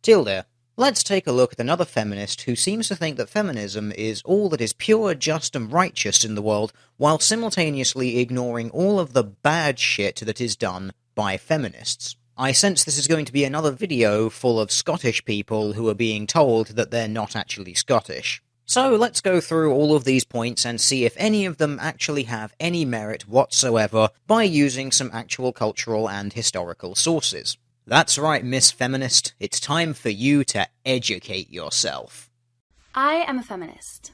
Tilda, let's take a look at another feminist who seems to think that feminism is all that is pure, just, and righteous in the world, while simultaneously ignoring all of the bad shit that is done by feminists. I sense this is going to be another video full of Scottish people who are being told that they're not actually Scottish. So let's go through all of these points and see if any of them actually have any merit whatsoever by using some actual cultural and historical sources. That's right, Miss Feminist, it's time for you to educate yourself. I am a feminist.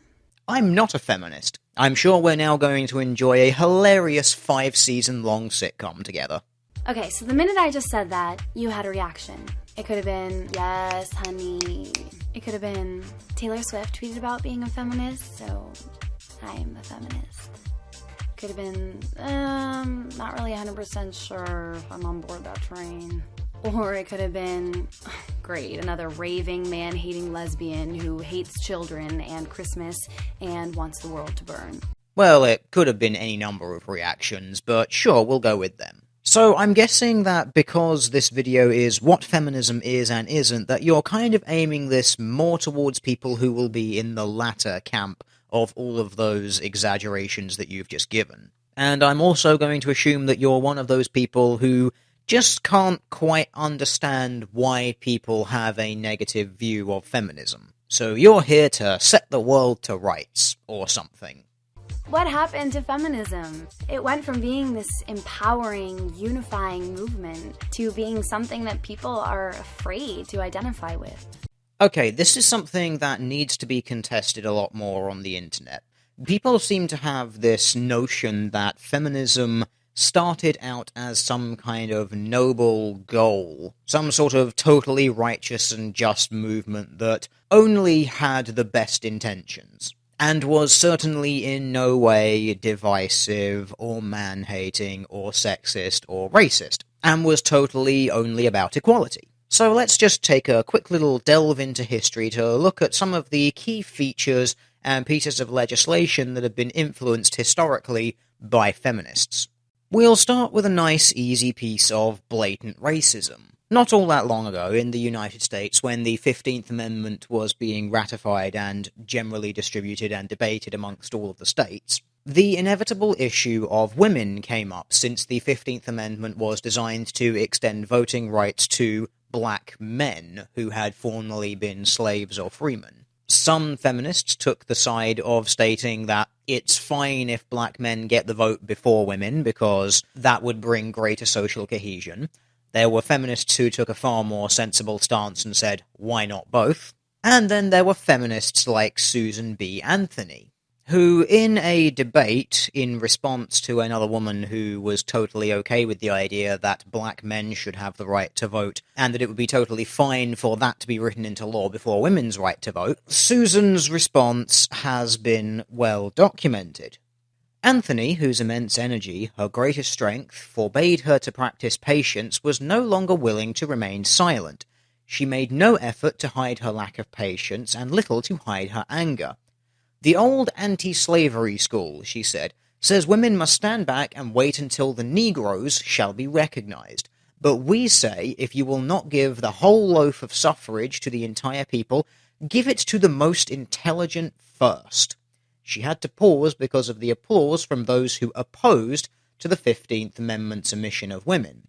I'm not a feminist. I'm sure we're now going to enjoy a hilarious 5-season-long sitcom together. Okay, so the minute I just said that, you had a reaction. It could have been, yes, honey. It could have been, Taylor Swift tweeted about being a feminist, so I'm a feminist. Could have been, not really 100% sure if I'm on board that train. Or it could have been, great, another raving, man-hating lesbian who hates children and Christmas and wants the world to burn. Well, it could have been any number of reactions, but sure, we'll go with them. So I'm guessing that because this video is what feminism is and isn't, that you're kind of aiming this more towards people who will be in the latter camp of all of those exaggerations that you've just given. And I'm also going to assume that you're one of those people who just can't quite understand why people have a negative view of feminism. So you're here to set the world to rights, or something. What happened to feminism? It went from being this empowering, unifying movement to being something that people are afraid to identify with. Okay, this is something that needs to be contested a lot more on the internet. People seem to have this notion that feminism started out as some kind of noble goal, some sort of totally righteous and just movement that only had the best intentions, and was certainly in no way divisive, or man-hating, or sexist, or racist, and was totally only about equality. So let's just take a quick little delve into history to look at some of the key features and pieces of legislation that have been influenced historically by feminists. We'll start with a nice, easy piece of blatant racism. Not all that long ago, in the United States, when the 15th Amendment was being ratified and generally distributed and debated amongst all of the states, the inevitable issue of women came up, since the 15th Amendment was designed to extend voting rights to black men who had formerly been slaves or freemen. Some feminists took the side of stating that it's fine if black men get the vote before women, because that would bring greater social cohesion. There were feminists who took a far more sensible stance and said, why not both? And then there were feminists like Susan B. Anthony, who, in a debate in response to another woman who was totally okay with the idea that black men should have the right to vote, and that it would be totally fine for that to be written into law before women's right to vote, Susan's response has been well documented. Anthony, whose immense energy, her greatest strength, forbade her to practice patience, was no longer willing to remain silent. She made no effort to hide her lack of patience, and little to hide her anger. The old anti-slavery school, she said, says women must stand back and wait until the Negroes shall be recognized. But we say, if you will not give the whole loaf of suffrage to the entire people, give it to the most intelligent first. She had to pause because of the applause from those who opposed to the 15th Amendment's omission of women.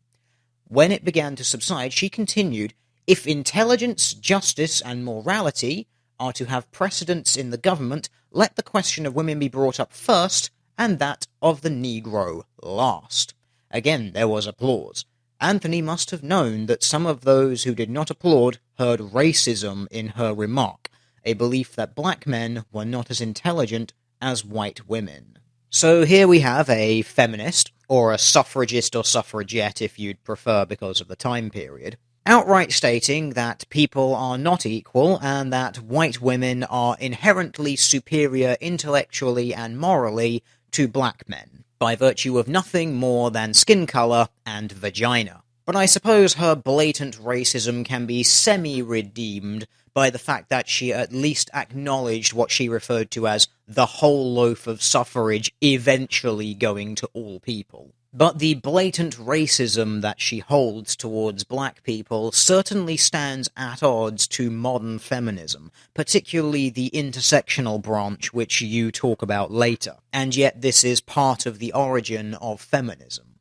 When it began to subside, she continued, if intelligence, justice, and morality are to have precedence in the government, let the question of women be brought up first, and that of the Negro last. Again, there was applause. Anthony must have known that some of those who did not applaud heard racism in her remark, a belief that black men were not as intelligent as white women. So here we have a feminist, or a suffragist or suffragette if you'd prefer because of the time period, outright stating that people are not equal and that white women are inherently superior intellectually and morally to black men, by virtue of nothing more than skin colour and vagina. But I suppose her blatant racism can be semi-redeemed by the fact that she at least acknowledged what she referred to as the whole loaf of suffrage eventually going to all people. But the blatant racism that she holds towards black people certainly stands at odds to modern feminism, particularly the intersectional branch which you talk about later, and yet this is part of the origin of feminism.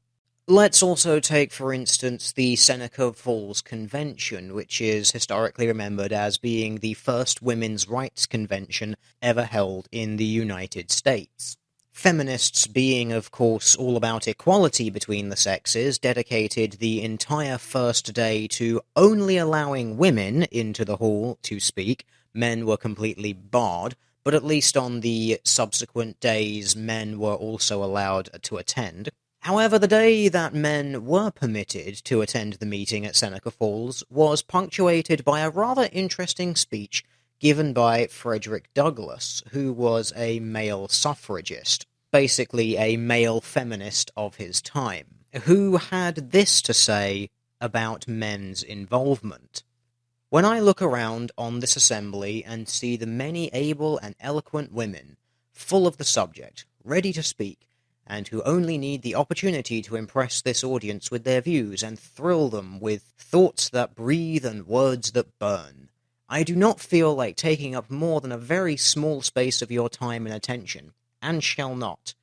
Let's also take, for instance, the Seneca Falls Convention, which is historically remembered as being the first women's rights convention ever held in the United States. Feminists, being of course all about equality between the sexes, dedicated the entire first day to only allowing women into the hall to speak. Men were completely barred, but at least on the subsequent days men were also allowed to attend. However, the day that men were permitted to attend the meeting at Seneca Falls was punctuated by a rather interesting speech given by Frederick Douglass, who was a male suffragist, basically a male feminist of his time, who had this to say about men's involvement. When I look around on this assembly and see the many able and eloquent women, full of the subject, ready to speak, and who only need the opportunity to impress this audience with their views and thrill them with thoughts that breathe and words that burn, I do not feel like taking up more than a very small space of your time and attention, and shall not.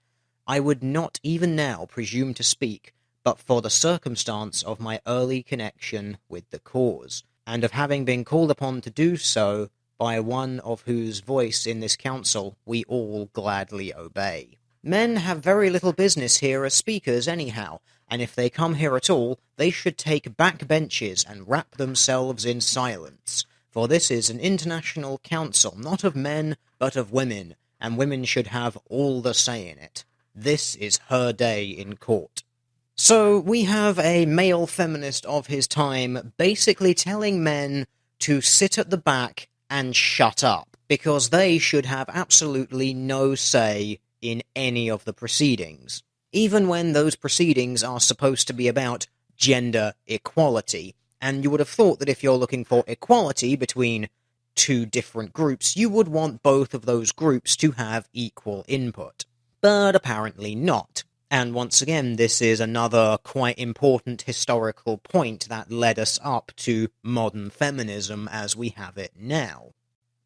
I would not even now presume to speak, but for the circumstance of my early connection with the cause, and of having been called upon to do so by one of whose voice in this council we all gladly obey. Men have very little business here as speakers anyhow, and if they come here at all, they should take back benches and wrap themselves in silence. For this is an international council, not of men, but of women, and women should have all the say in it. This is her day in court. So we have a male feminist of his time basically telling men to sit at the back and shut up, because they should have absolutely no say in any of the proceedings, even when those proceedings are supposed to be about gender equality. And you would have thought that if you're looking for equality between two different groups, you would want both of those groups to have equal input. But apparently not. And once again, this is another quite important historical point that led us up to modern feminism as we have it now.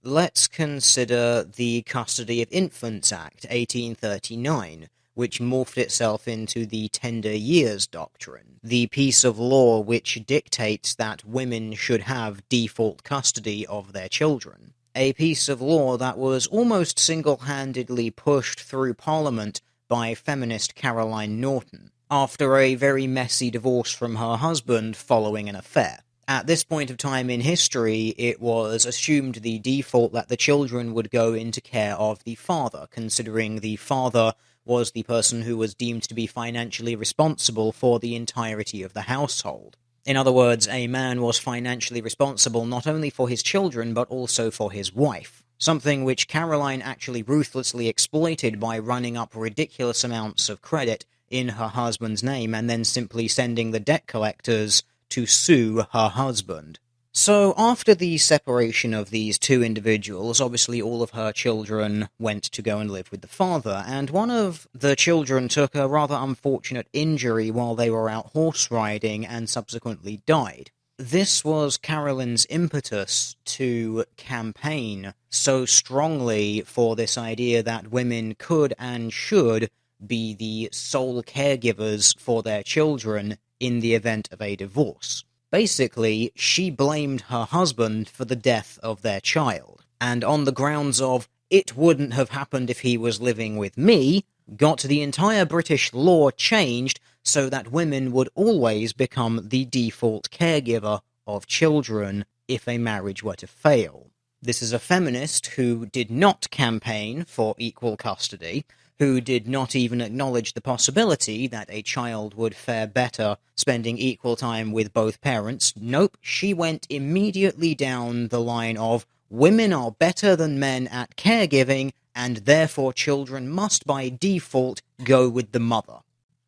Let's consider the Custody of Infants Act, 1839, which morphed itself into the Tender Years Doctrine, the piece of law which dictates that women should have default custody of their children. A piece of law that was almost single-handedly pushed through Parliament by feminist Caroline Norton, after a very messy divorce from her husband following an affair. At this point of time in history, it was assumed the default that the children would go into care of the father, considering the father was the person who was deemed to be financially responsible for the entirety of the household. In other words, a man was financially responsible not only for his children, but also for his wife, something which Caroline actually ruthlessly exploited by running up ridiculous amounts of credit in her husband's name and then simply sending the debt collectors to sue her husband. So after the separation of these two individuals, obviously all of her children went to go and live with the father, and one of the children took a rather unfortunate injury while they were out horse riding and subsequently died. This was Caroline's impetus to campaign so strongly for this idea that women could and should be the sole caregivers for their children in the event of a divorce. Basically, she blamed her husband for the death of their child, and on the grounds of, it wouldn't have happened if he was living with me, got the entire British law changed so that women would always become the default caregiver of children if a marriage were to fail. This is a feminist who did not campaign for equal custody, who did not even acknowledge the possibility that a child would fare better spending equal time with both parents. Nope, she went immediately down the line of, women are better than men at caregiving, and therefore children must by default go with the mother.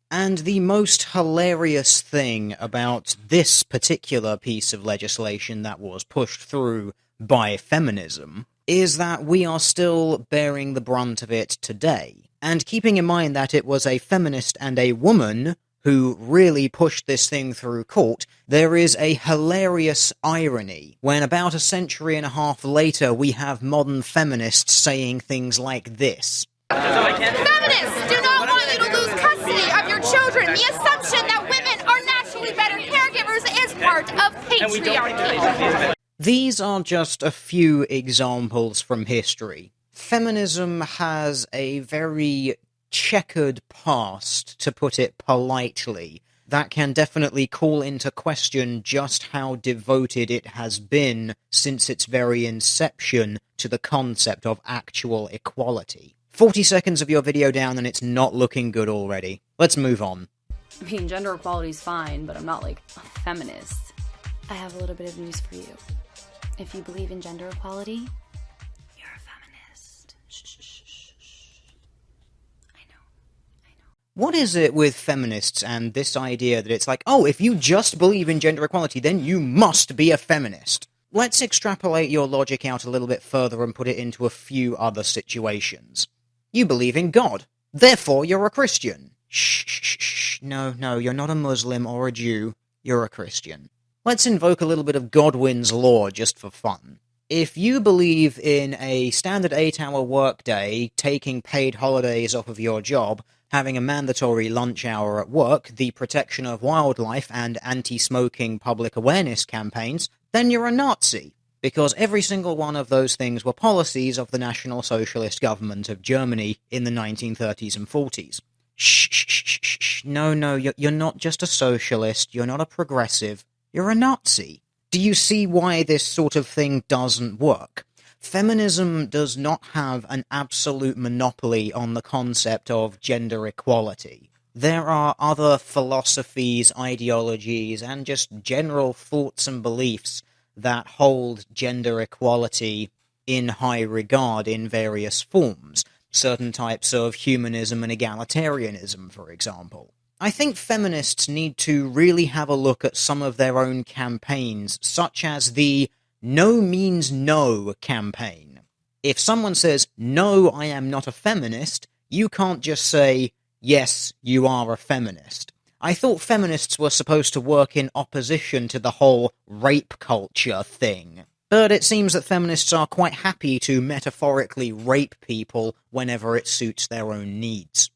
And the most hilarious thing about this particular piece of legislation that was pushed through by feminism is that we are still bearing the brunt of it today. And keeping in mind that it was a feminist and a woman who really pushed this thing through court, there is a hilarious irony when about a century and a half later we have modern feminists saying things like this. Feminists do not want you to lose custody of your children. The assumption that women are naturally better caregivers is part of patriarchy. These are just a few examples from history. Feminism has a very checkered past, to put it politely, that can definitely call into question just how devoted it has been since its very inception to the concept of actual equality. 40 seconds of your video down and it's not looking good already. Let's move on. I mean, gender equality's fine, but I'm not, like, a feminist. I have a little bit of news for you. If you believe in gender equality, you're a feminist. Shh, shh, shh, shh, shh. I know. What is it with feminists and this idea that it's like, oh, if you just believe in gender equality, then you must be a feminist? Let's extrapolate your logic out a little bit further and put it into a few other situations. You believe in God, therefore you're a Christian. Shh, shh, shh, shh. No, you're not a Muslim or a Jew, you're a Christian. Let's invoke a little bit of Godwin's law just for fun. If you believe in a standard 8-hour workday, taking paid holidays off of your job, having a mandatory lunch hour at work, the protection of wildlife, and anti-smoking public awareness campaigns, then you're a Nazi, because every single one of those things were policies of the National Socialist government of Germany in the 1930s and 40s. Shh, shh, shh, shh, shh. No, you're not just a socialist, you're not a progressive, you're a Nazi. Do you see why this sort of thing doesn't work? Feminism does not have an absolute monopoly on the concept of gender equality. There are other philosophies, ideologies, and just general thoughts and beliefs that hold gender equality in high regard in various forms. Certain types of humanism and egalitarianism, for example. I think feminists need to really have a look at some of their own campaigns, such as the No Means No campaign. If someone says, no, I am not a feminist, you can't just say, yes, you are a feminist. I thought feminists were supposed to work in opposition to the whole rape culture thing. But it seems that feminists are quite happy to metaphorically rape people whenever it suits their own needs.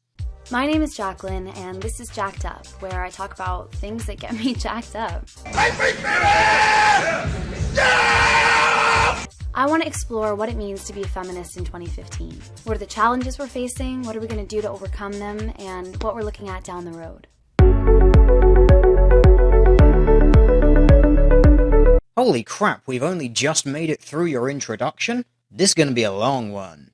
My name is Jacqueline, and this is Jacq'd Up, where I talk about things that get me jacked up. I want to explore what it means to be a feminist in 2015. What are the challenges we're facing, what are we going to do to overcome them, and what we're looking at down the road. Holy crap, we've only just made it through your introduction? This is going to be a long one.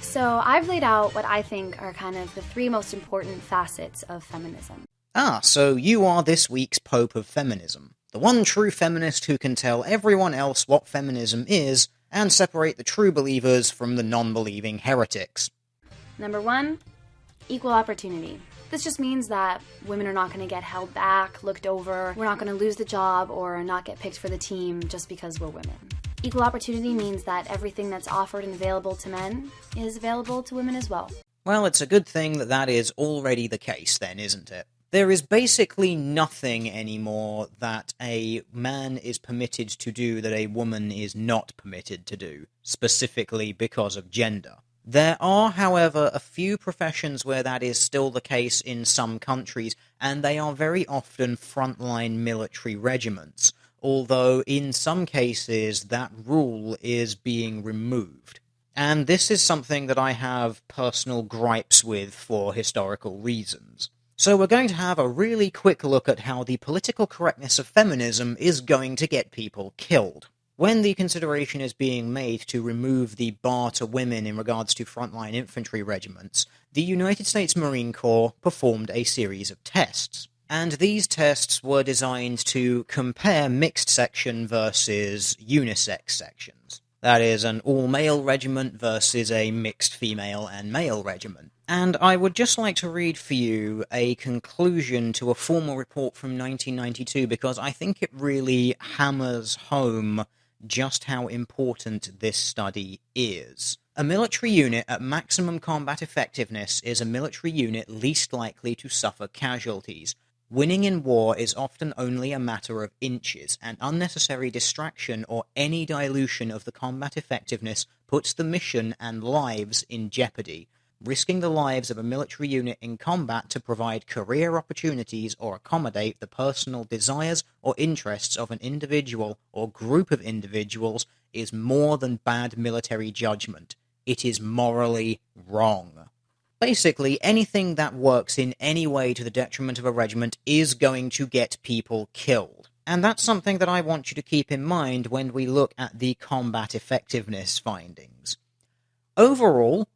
So I've laid out what I think are kind of the 3 most important facets of feminism. Ah, so you are this week's Pope of Feminism. The one true feminist who can tell everyone else what feminism is and separate the true believers from the non-believing heretics. Number 1, equal opportunity. This just means that women are not going to get held back, looked over, we're not going to lose the job or not get picked for the team just because we're women. Equal opportunity means that everything that's offered and available to men is available to women as well. Well, it's a good thing that that is already the case then, isn't it? There is basically nothing anymore that a man is permitted to do that a woman is not permitted to do, specifically because of gender. There are, however, a few professions where that is still the case in some countries, and they are very often frontline military regiments, although in some cases that rule is being removed. And this is something that I have personal gripes with for historical reasons. So we're going to have a really quick look at how the political correctness of feminism is going to get people killed. When the consideration is being made to remove the bar to women in regards to frontline infantry regiments, the United States Marine Corps performed a series of tests. And these tests were designed to compare mixed section versus unisex sections. That is, an all-male regiment versus a mixed female and male regiment. And I would just like to read for you a conclusion to a formal report from 1992 because I think it really hammers home just how important this study is. A military unit at maximum combat effectiveness is a military unit least likely to suffer casualties. Winning in war is often only a matter of inches, and unnecessary distraction or any dilution of the combat effectiveness puts the mission and lives in jeopardy. Risking the lives of a military unit in combat to provide career opportunities or accommodate the personal desires or interests of an individual or group of individuals is more than bad military judgment. It is morally wrong. Basically, anything that works in any way to the detriment of a regiment is going to get people killed. And that's something that I want you to keep in mind when we look at the combat effectiveness findings. Overall,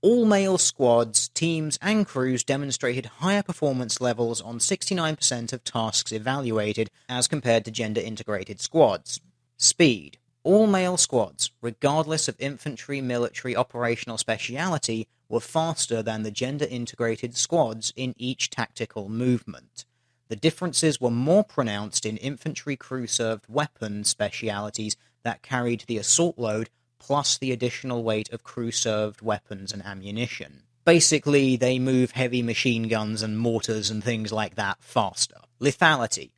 all male squads, teams, and crews demonstrated higher performance levels on 69% of tasks evaluated as compared to gender-integrated squads. Speed. All male squads, regardless of infantry, military, operational speciality, were faster than the gender-integrated squads in each tactical movement. The differences were more pronounced in infantry crew-served weapon specialities that carried the assault load plus the additional weight of crew-served weapons and ammunition. Basically, they move heavy machine guns and mortars and things like that faster. Lethality.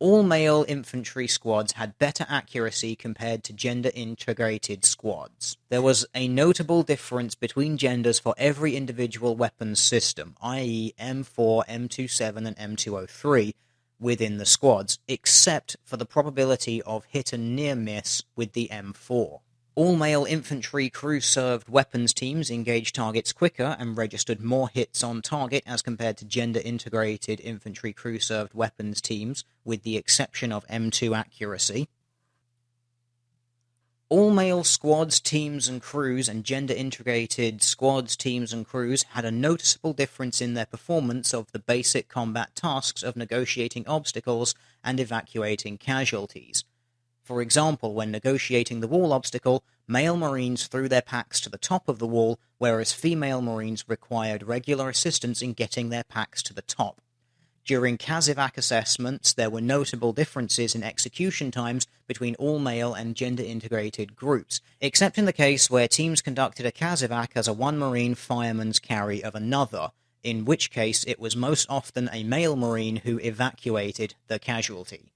All male infantry squads had better accuracy compared to gender-integrated squads. There was a notable difference between genders for every individual weapons system, i.e. M4, M27, and M203, within the squads, except for the probability of hit and near miss with the M4. All male infantry crew-served weapons teams engaged targets quicker and registered more hits on target as compared to gender-integrated infantry crew-served weapons teams, with the exception of M2 accuracy. All male squads, teams, and crews and gender-integrated squads, teams, and crews had a noticeable difference in their performance of the basic combat tasks of negotiating obstacles and evacuating casualties. For example, when negotiating the wall obstacle, male Marines threw their packs to the top of the wall, whereas female Marines required regular assistance in getting their packs to the top. During CASEVAC assessments, there were notable differences in execution times between all male and gender-integrated groups, except in the case where teams conducted a CASEVAC as a one Marine fireman's carry of another, in which case it was most often a male Marine who evacuated the casualty.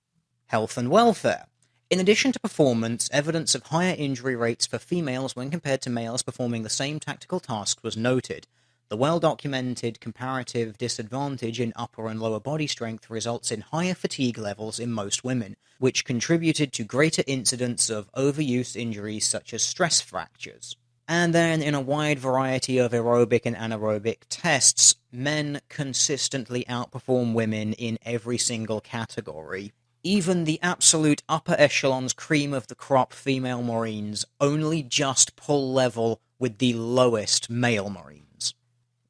Health and welfare. In addition to performance, evidence of higher injury rates for females when compared to males performing the same tactical tasks was noted. The well-documented comparative disadvantage in upper and lower body strength results in higher fatigue levels in most women, which contributed to greater incidence of overuse injuries such as stress fractures. And then, in a wide variety of aerobic and anaerobic tests, men consistently outperform women in every single category. Even the absolute upper echelon's cream of the crop female Marines only just pull level with the lowest male Marines.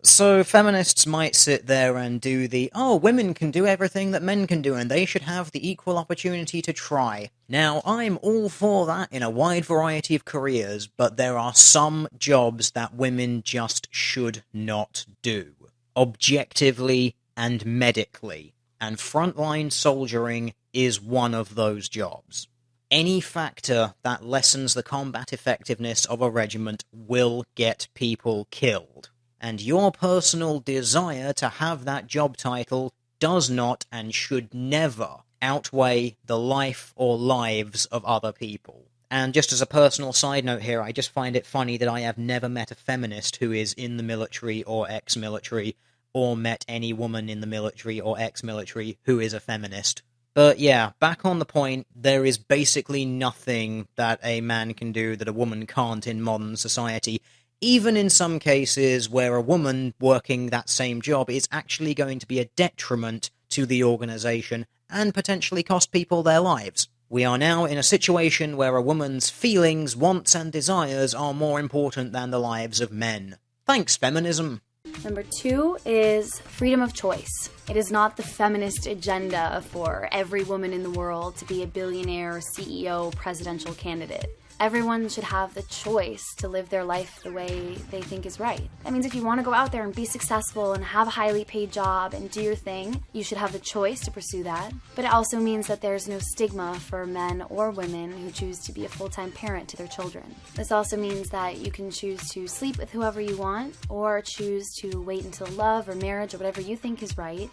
So feminists might sit there and do the, oh, women can do everything that men can do and they should have the equal opportunity to try. Now, I'm all for that in a wide variety of careers, but there are some jobs that women just should not do. Objectively and medically. And frontline soldiering is one of those jobs. Any factor that lessens the combat effectiveness of a regiment will get people killed. And your personal desire to have that job title does not and should never outweigh the life or lives of other people. And just as a personal side note here, I just find it funny that I have never met a feminist who is in the military or ex-military, or met any woman in the military or ex-military who is a feminist. But yeah, back on the point, there is basically nothing that a man can do that a woman can't in modern society, even in some cases where a woman working that same job is actually going to be a detriment to the organization and potentially cost people their lives. We are now in a situation where a woman's feelings, wants, and desires are more important than the lives of men. Thanks, feminism. Number 2 is freedom of choice. It is not the feminist agenda for every woman in the world to be a billionaire, CEO, presidential candidate. Everyone should have the choice to live their life the way they think is right. That means if you want to go out there and be successful and have a highly paid job and do your thing, you should have the choice to pursue that. But it also means that there's no stigma for men or women who choose to be a full-time parent to their children. This also means that you can choose to sleep with whoever you want or choose to wait until love or marriage or whatever you think is right,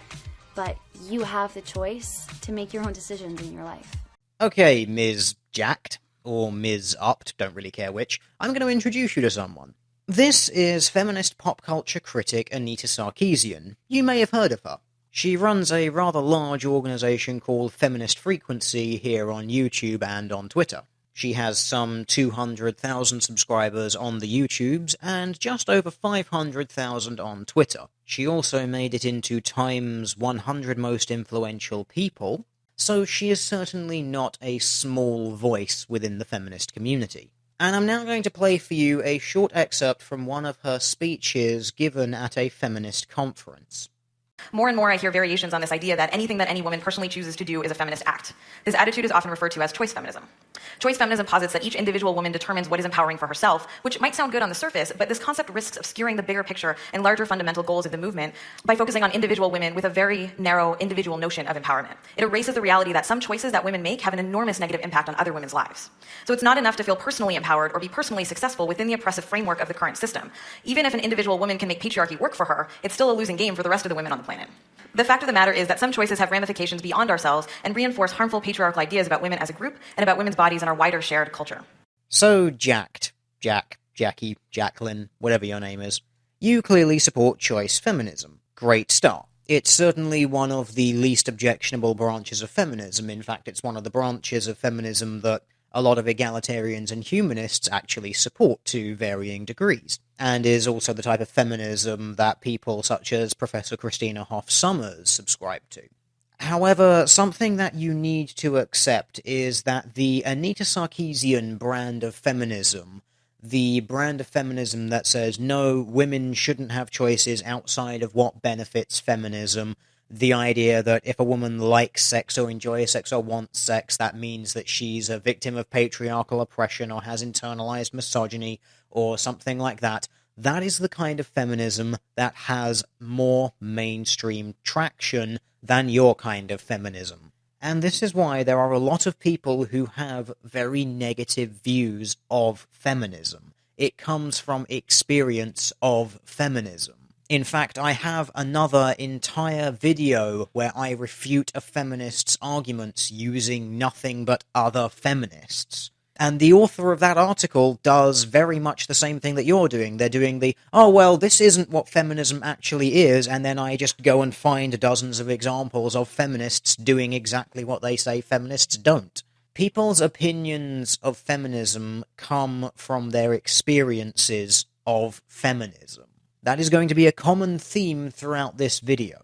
but you have the choice to make your own decisions in your life. Okay, Ms. Jacq'd, or Ms. Upped, don't really care which, I'm going to introduce you to someone. This is feminist pop culture critic Anita Sarkeesian. You may have heard of her. She runs a rather large organisation called Feminist Frequency here on YouTube and on Twitter. She has some 200,000 subscribers on the YouTubes and just over 500,000 on Twitter. She also made it into Time's 100 Most Influential People, so she is certainly not a small voice within the feminist community. And I'm now going to play for you a short excerpt from one of her speeches given at a feminist conference. More and more I hear variations on this idea that anything that any woman personally chooses to do is a feminist act. This attitude is often referred to as choice feminism. Choice feminism posits that each individual woman determines what is empowering for herself, which might sound good on the surface, but this concept risks obscuring the bigger picture and larger fundamental goals of the movement by focusing on individual women with a very narrow individual notion of empowerment. It erases the reality that some choices that women make have an enormous negative impact on other women's lives. So it's not enough to feel personally empowered or be personally successful within the oppressive framework of the current system. Even if an individual woman can make patriarchy work for her, it's still a losing game for the rest of the women on the planet. The fact of the matter is that some choices have ramifications beyond ourselves and reinforce harmful patriarchal ideas about women as a group and about women's bodies and our wider shared culture. So, Jacq'd, Jack, Jackie, Jacqueline, whatever your name is, you clearly support choice feminism. Great start. It's certainly one of the least objectionable branches of feminism. In fact, it's one of the branches of feminism that a lot of egalitarians and humanists actually support to varying degrees, and is also the type of feminism that people such as Professor Christina Hoff Sommers subscribe to. However, something that you need to accept is that the Anita Sarkeesian brand of feminism, the brand of feminism that says, no, women shouldn't have choices outside of what benefits feminism, the idea that if a woman likes sex or enjoys sex or wants sex, that means that she's a victim of patriarchal oppression or has internalized misogyny or something like that, that is the kind of feminism that has more mainstream traction than your kind of feminism. And this is why there are a lot of people who have very negative views of feminism. It comes from experience of feminism. In fact, I have another entire video where I refute a feminist's arguments using nothing but other feminists. And the author of that article does very much the same thing that you're doing. They're doing the, oh, well, this isn't what feminism actually is, and then I just go and find dozens of examples of feminists doing exactly what they say feminists don't. People's opinions of feminism come from their experiences of feminism. That is going to be a common theme throughout this video.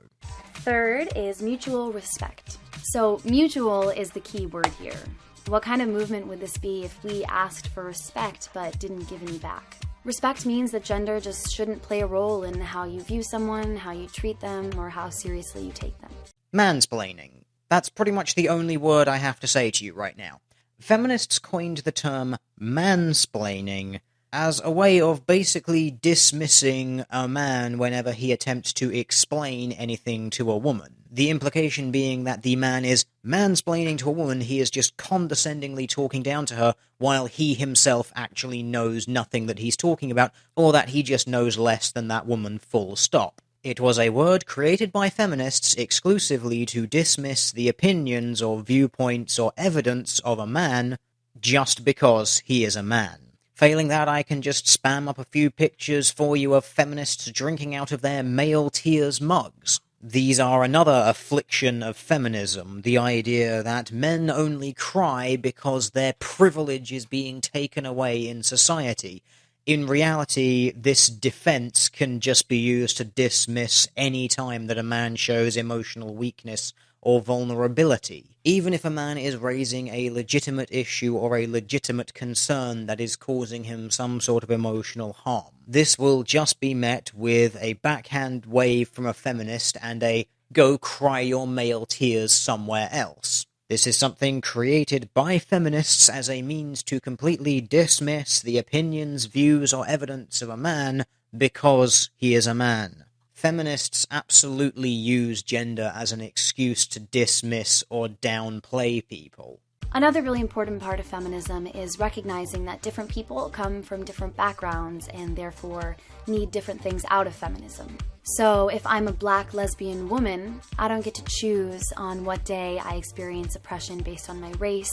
Third is mutual respect. So mutual is the key word here. What kind of movement would this be if we asked for respect but didn't give any back? Respect means that gender just shouldn't play a role in how you view someone, how you treat them, or how seriously you take them. Mansplaining. That's pretty much the only word I have to say to you right now. Feminists coined the term mansplaining as a way of basically dismissing a man whenever he attempts to explain anything to a woman. The implication being that the man is mansplaining to a woman, he is just condescendingly talking down to her, while he himself actually knows nothing that he's talking about, or that he just knows less than that woman, full stop. It was a word created by feminists exclusively to dismiss the opinions or viewpoints or evidence of a man just because he is a man. Failing that, I can just spam up a few pictures for you of feminists drinking out of their male tears mugs. These are another affliction of feminism, the idea that men only cry because their privilege is being taken away in society. In reality, this defense can just be used to dismiss any time that a man shows emotional weakness or vulnerability, even if a man is raising a legitimate issue or a legitimate concern that is causing him some sort of emotional harm. This will just be met with a backhand wave from a feminist and a go cry your male tears somewhere else. This is something created by feminists as a means to completely dismiss the opinions, views, or evidence of a man because he is a man. Feminists absolutely use gender as an excuse to dismiss or downplay people. Another really important part of feminism is recognizing that different people come from different backgrounds and therefore need different things out of feminism. So if I'm a black lesbian woman, I don't get to choose on what day I experience oppression based on my race,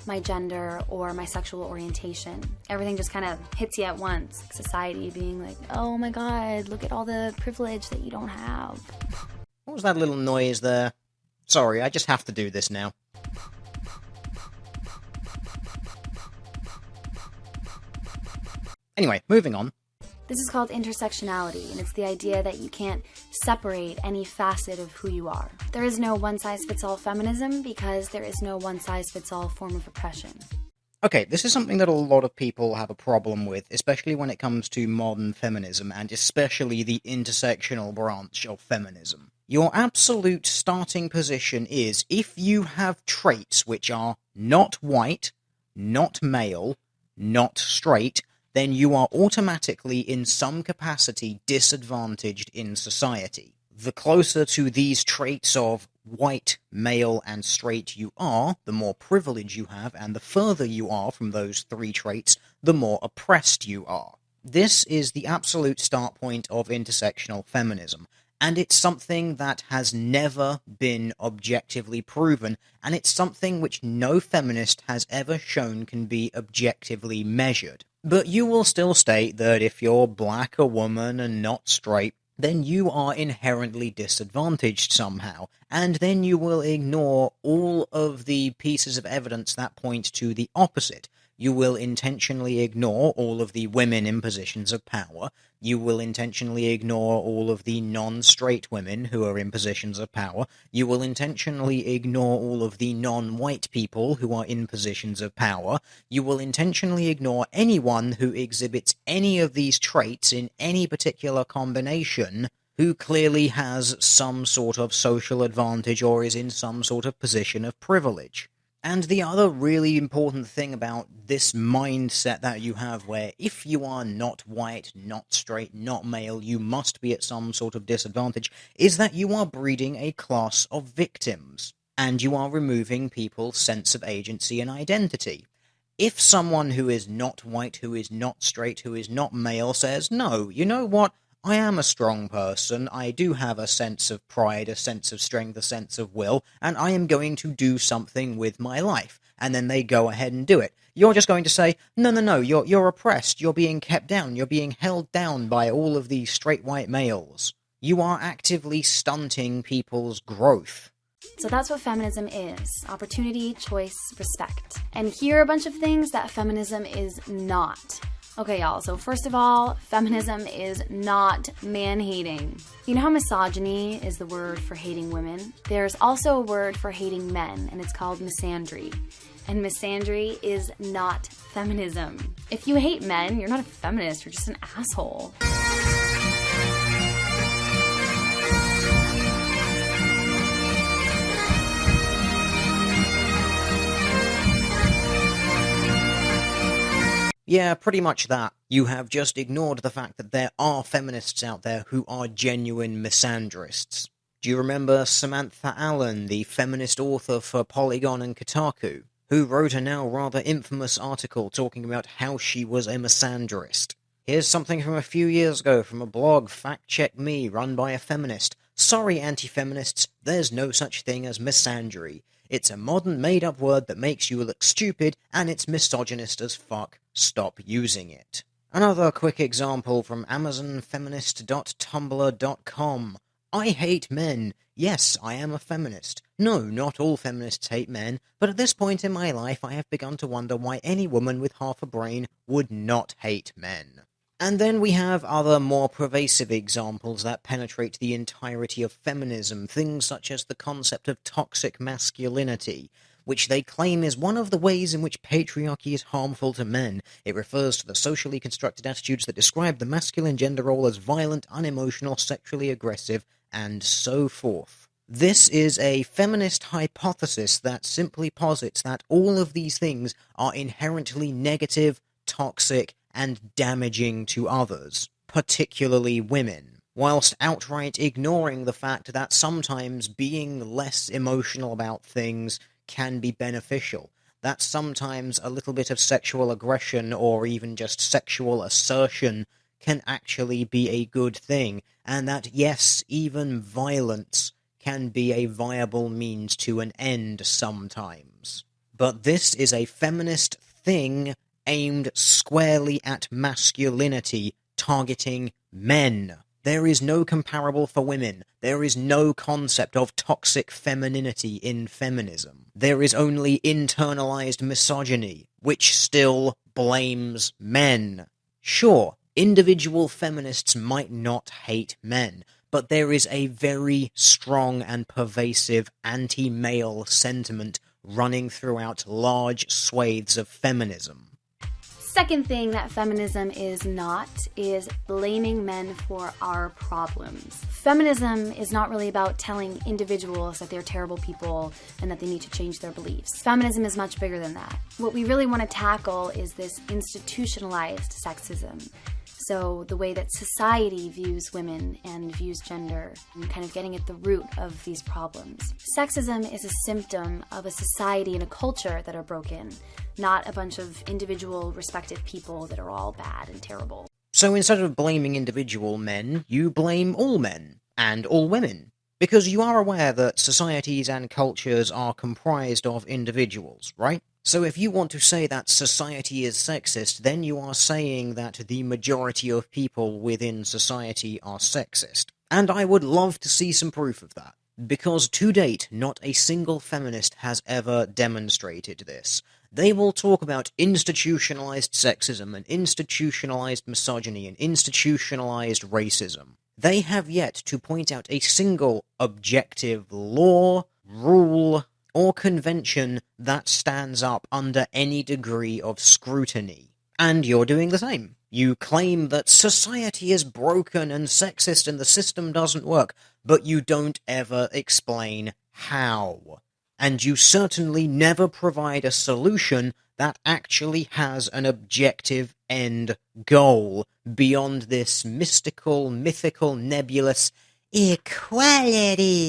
my gender, or my sexual orientation. Everything just kind of hits you at once. Society being like, oh my god, look at all the privilege that you don't have. What was that little noise there? Sorry, I just have to do this now. Anyway, moving on. This is called intersectionality, and it's the idea that you can't separate any facet of who you are. There is no one-size-fits-all feminism because there is no one-size-fits-all form of oppression. Okay, this is something that a lot of people have a problem with, especially when it comes to modern feminism, and especially the intersectional branch of feminism. Your absolute starting position is, if you have traits which are not white, not male, not straight, then you are automatically in some capacity disadvantaged in society. The closer to these traits of white, male, and straight you are, the more privilege you have, and the further you are from those three traits, the more oppressed you are. This is the absolute start point of intersectional feminism, and it's something that has never been objectively proven, and it's something which no feminist has ever shown can be objectively measured. But you will still state that if you're black, a woman, and not straight, then you are inherently disadvantaged somehow, and then you will ignore all of the pieces of evidence that point to the opposite. You will intentionally ignore all of the women in positions of power. You will intentionally ignore all of the non-straight women who are in positions of power. You will intentionally ignore all of the non-white people who are in positions of power. You will intentionally ignore anyone who exhibits any of these traits in any particular combination who clearly has some sort of social advantage or is in some sort of position of privilege. And the other really important thing about this mindset that you have, where if you are not white, not straight, not male, you must be at some sort of disadvantage, is that you are breeding a class of victims, and you are removing people's sense of agency and identity. If someone who is not white, who is not straight, who is not male says, no, you know what, I am a strong person, I do have a sense of pride, a sense of strength, a sense of will, and I am going to do something with my life. And then they go ahead and do it. You're just going to say, no, you're oppressed, you're being kept down, you're being held down by all of these straight white males. You are actively stunting people's growth. So that's what feminism is. Opportunity, choice, respect. And here are a bunch of things that feminism is not. Okay, y'all, so first of all, feminism is not man-hating. You know how misogyny is the word for hating women? There's also a word for hating men, and it's called misandry. And misandry is not feminism. If you hate men, you're not a feminist, you're just an asshole. Yeah, pretty much that. You have just ignored the fact that there are feminists out there who are genuine misandrists. Do you remember Samantha Allen, the feminist author for Polygon and Kotaku, who wrote a now rather infamous article talking about how she was a misandrist? Here's something from a few years ago from a blog, Fact Check Me, run by a feminist. Sorry, anti-feminists, there's no such thing as misandry. It's a modern made-up word that makes you look stupid, and it's misogynist as fuck. Stop using it. Another quick example from amazonfeminist.tumblr.com. I hate men. Yes, I am a feminist. No, not all feminists hate men, but at this point in my life I have begun to wonder why any woman with half a brain would not hate men. And then we have other more pervasive examples that penetrate the entirety of feminism, things such as the concept of toxic masculinity, which they claim is one of the ways in which patriarchy is harmful to men. It refers to the socially constructed attitudes that describe the masculine gender role as violent, unemotional, sexually aggressive, and so forth. This is a feminist hypothesis that simply posits that all of these things are inherently negative, toxic, and damaging to others, particularly women, whilst outright ignoring the fact that sometimes being less emotional about things can be beneficial, that sometimes a little bit of sexual aggression or even just sexual assertion can actually be a good thing, and that yes, even violence can be a viable means to an end sometimes. But this is a feminist thing aimed squarely at masculinity, targeting men. There is no comparable for women. There is no concept of toxic femininity in feminism. There is only internalized misogyny, which still blames men. Sure, individual feminists might not hate men, but there is a very strong and pervasive anti-male sentiment running throughout large swathes of feminism. Second thing that feminism is not is blaming men for our problems. Feminism is not really about telling individuals that they're terrible people and that they need to change their beliefs. Feminism is much bigger than that. What we really want to tackle is this institutionalized sexism. So the way that society views women and views gender, and kind of getting at the root of these problems. Sexism is a symptom of a society and a culture that are broken, not a bunch of individual respective people that are all bad and terrible. So instead of blaming individual men, you blame all men, and all women. Because you are aware that societies and cultures are comprised of individuals, right? So if you want to say that society is sexist, then you are saying that the majority of people within society are sexist. And I would love to see some proof of that. Because to date, not a single feminist has ever demonstrated this. They will talk about institutionalized sexism and institutionalized misogyny and institutionalized racism. They have yet to point out a single objective law, rule, or convention that stands up under any degree of scrutiny. And you're doing the same. You claim that society is broken and sexist and the system doesn't work, but you don't ever explain how. And you certainly never provide a solution that actually has an objective end goal beyond this mystical, mythical, nebulous equality,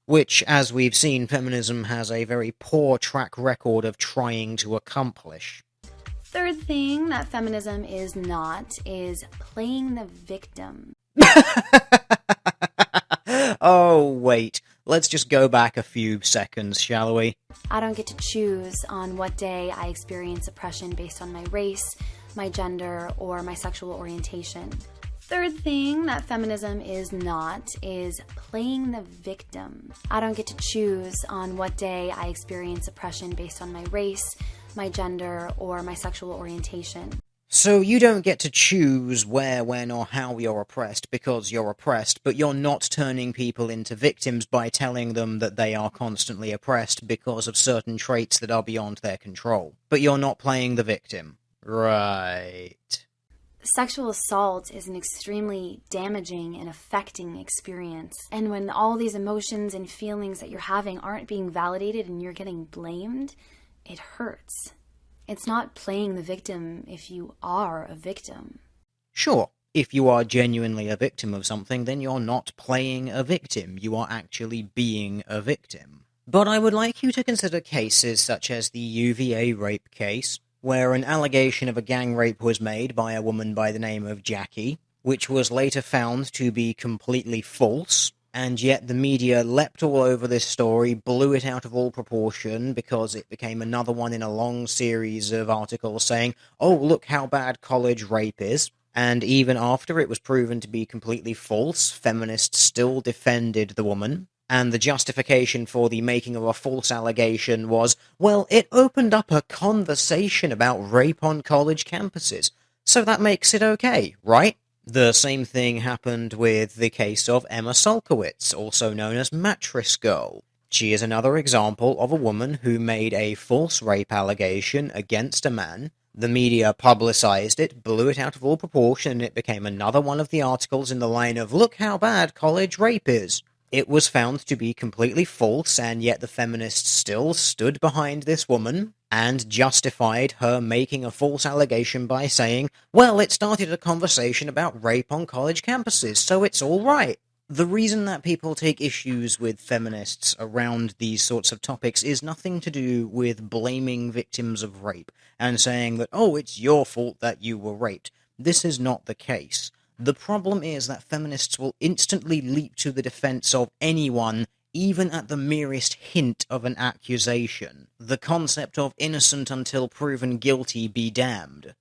which, as we've seen, feminism has a very poor track record of trying to accomplish. Third thing that feminism is not is playing the victim. Oh, wait. Let's just go back a few seconds, shall we? I don't get to choose on what day I experience oppression based on my race, my gender, or my sexual orientation. Third thing that feminism is not is playing the victim. I don't get to choose on what day I experience oppression based on my race, my gender, or my sexual orientation. So you don't get to choose where, when, or how you're oppressed because you're oppressed, but you're not turning people into victims by telling them that they are constantly oppressed because of certain traits that are beyond their control. But you're not playing the victim. Right. Sexual assault is an extremely damaging and affecting experience. And when all these emotions and feelings that you're having aren't being validated and you're getting blamed, it hurts. It's not playing the victim if you are a victim. Sure, if you are genuinely a victim of something, then you're not playing a victim. You are actually being a victim. But I would like you to consider cases such as the UVA rape case, where an allegation of a gang rape was made by a woman by the name of Jacq'd, which was later found to be completely false, and yet the media leapt all over this story, blew it out of all proportion, because it became another one in a long series of articles saying, oh, look how bad college rape is. And even after it was proven to be completely false, feminists still defended the woman. And the justification for the making of a false allegation was, well, it opened up a conversation about rape on college campuses. So that makes it okay, right? The same thing happened with the case of Emma Sulkowicz, also known as Mattress Girl. She is another example of a woman who made a false rape allegation against a man. The media publicized it, blew it out of all proportion, and it became another one of the articles in the line of, look how bad college rape is. It was found to be completely false, and yet the feminists still stood behind this woman and justified her making a false allegation by saying, well, it started a conversation about rape on college campuses, so it's all right. The reason that people take issues with feminists around these sorts of topics is nothing to do with blaming victims of rape and saying that, oh, it's your fault that you were raped. This is not the case. The problem is that feminists will instantly leap to the defense of anyone, even at the merest hint of an accusation. The concept of innocent until proven guilty be damned.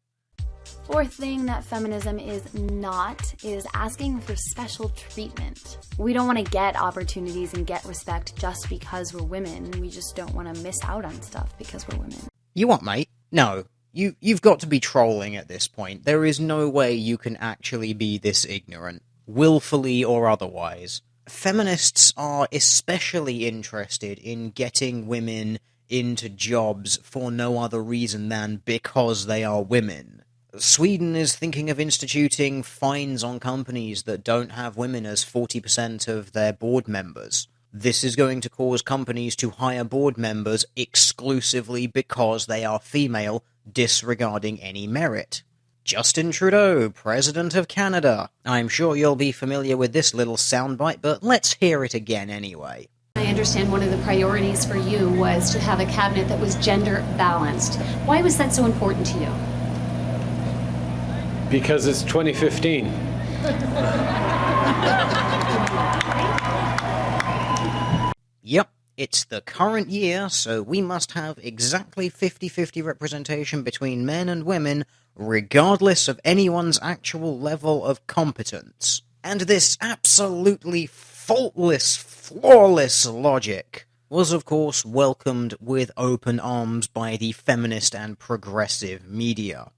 Fourth thing that feminism is not is asking for special treatment. We don't want to get opportunities and get respect just because we're women. We just don't want to miss out on stuff because we're women. You what, mate? No. You've got to be trolling at this point. There is no way you can actually be this ignorant, willfully or otherwise. Feminists are especially interested in getting women into jobs for no other reason than because they are women. Sweden is thinking of instituting fines on companies that don't have women as 40% of their board members. This is going to cause companies to hire board members exclusively because they are female, disregarding any merit. Justin Trudeau, President of Canada. I'm sure you'll be familiar with this little soundbite, but let's hear it again anyway. I understand one of the priorities for you was to have a cabinet that was gender balanced. Why was that so important to you? Because it's 2015. Yep, it's the current year, so we must have exactly 50-50 representation between men and women, regardless of anyone's actual level of competence. And this absolutely faultless, flawless logic was of course welcomed with open arms by the feminist and progressive media.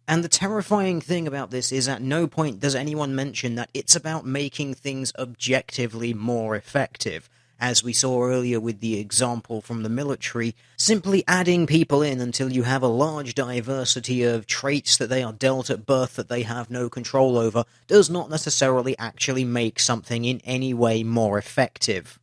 And the terrifying thing about this is at no point does anyone mention that it's about making things objectively more effective. As we saw earlier with the example from the military, simply adding people in until you have a large diversity of traits that they are dealt at birth that they have no control over does not necessarily actually make something in any way more effective.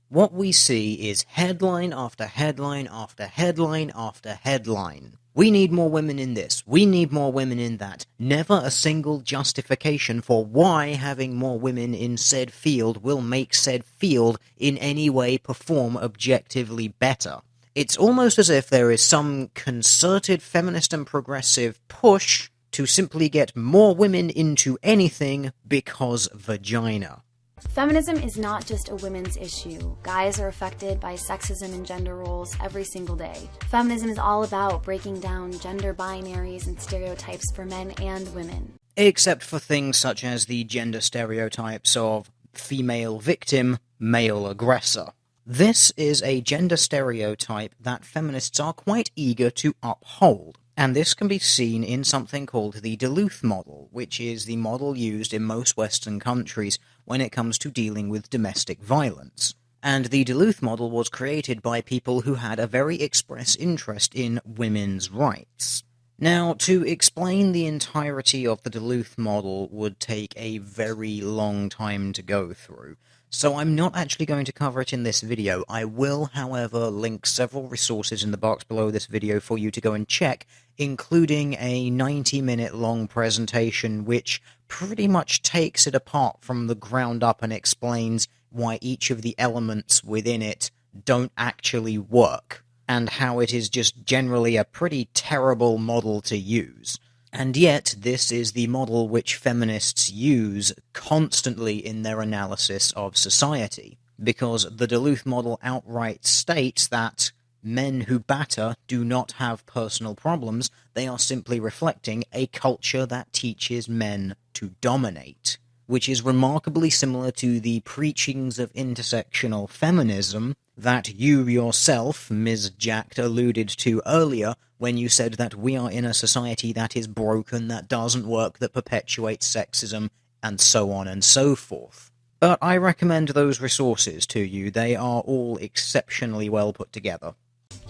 What we see is headline after headline after headline after headline. We need more women in this, we need more women in that. Never a single justification for why having more women in said field will make said field in any way perform objectively better. It's almost as if there is some concerted feminist and progressive push to simply get more women into anything because vagina. Feminism is not just a women's issue. Guys are affected by sexism and gender roles every single day. Feminism is all about breaking down gender binaries and stereotypes for men and women. Except for things such as the gender stereotypes of female victim, male aggressor. This is a gender stereotype that feminists are quite eager to uphold. And this can be seen in something called the Duluth model, which is the model used in most Western countries when it comes to dealing with domestic violence. And the Duluth model was created by people who had a very express interest in women's rights. Now, to explain the entirety of the Duluth model would take a very long time to go through, so I'm not actually going to cover it in this video. I will, however, link several resources in the box below this video for you to go and check, including a 90-minute long presentation which pretty much takes it apart from the ground up and explains why each of the elements within it don't actually work, and how it is just generally a pretty terrible model to use. And yet, this is the model which feminists use constantly in their analysis of society, because the Duluth model outright states that men who batter do not have personal problems, they are simply reflecting a culture that teaches men to dominate, which is remarkably similar to the preachings of intersectional feminism that you yourself, Ms. Jacq'd, alluded to earlier when you said that we are in a society that is broken, that doesn't work, that perpetuates sexism, and so on and so forth. But I recommend those resources to you. They are all exceptionally well put together.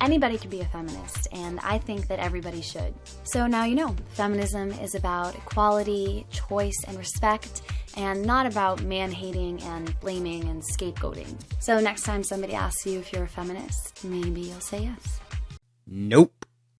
Anybody can be a feminist, and I think that everybody should. So now you know, feminism is about equality, choice, and respect, and not about man-hating and blaming and scapegoating. So next time somebody asks you if you're a feminist, maybe you'll say yes. Nope.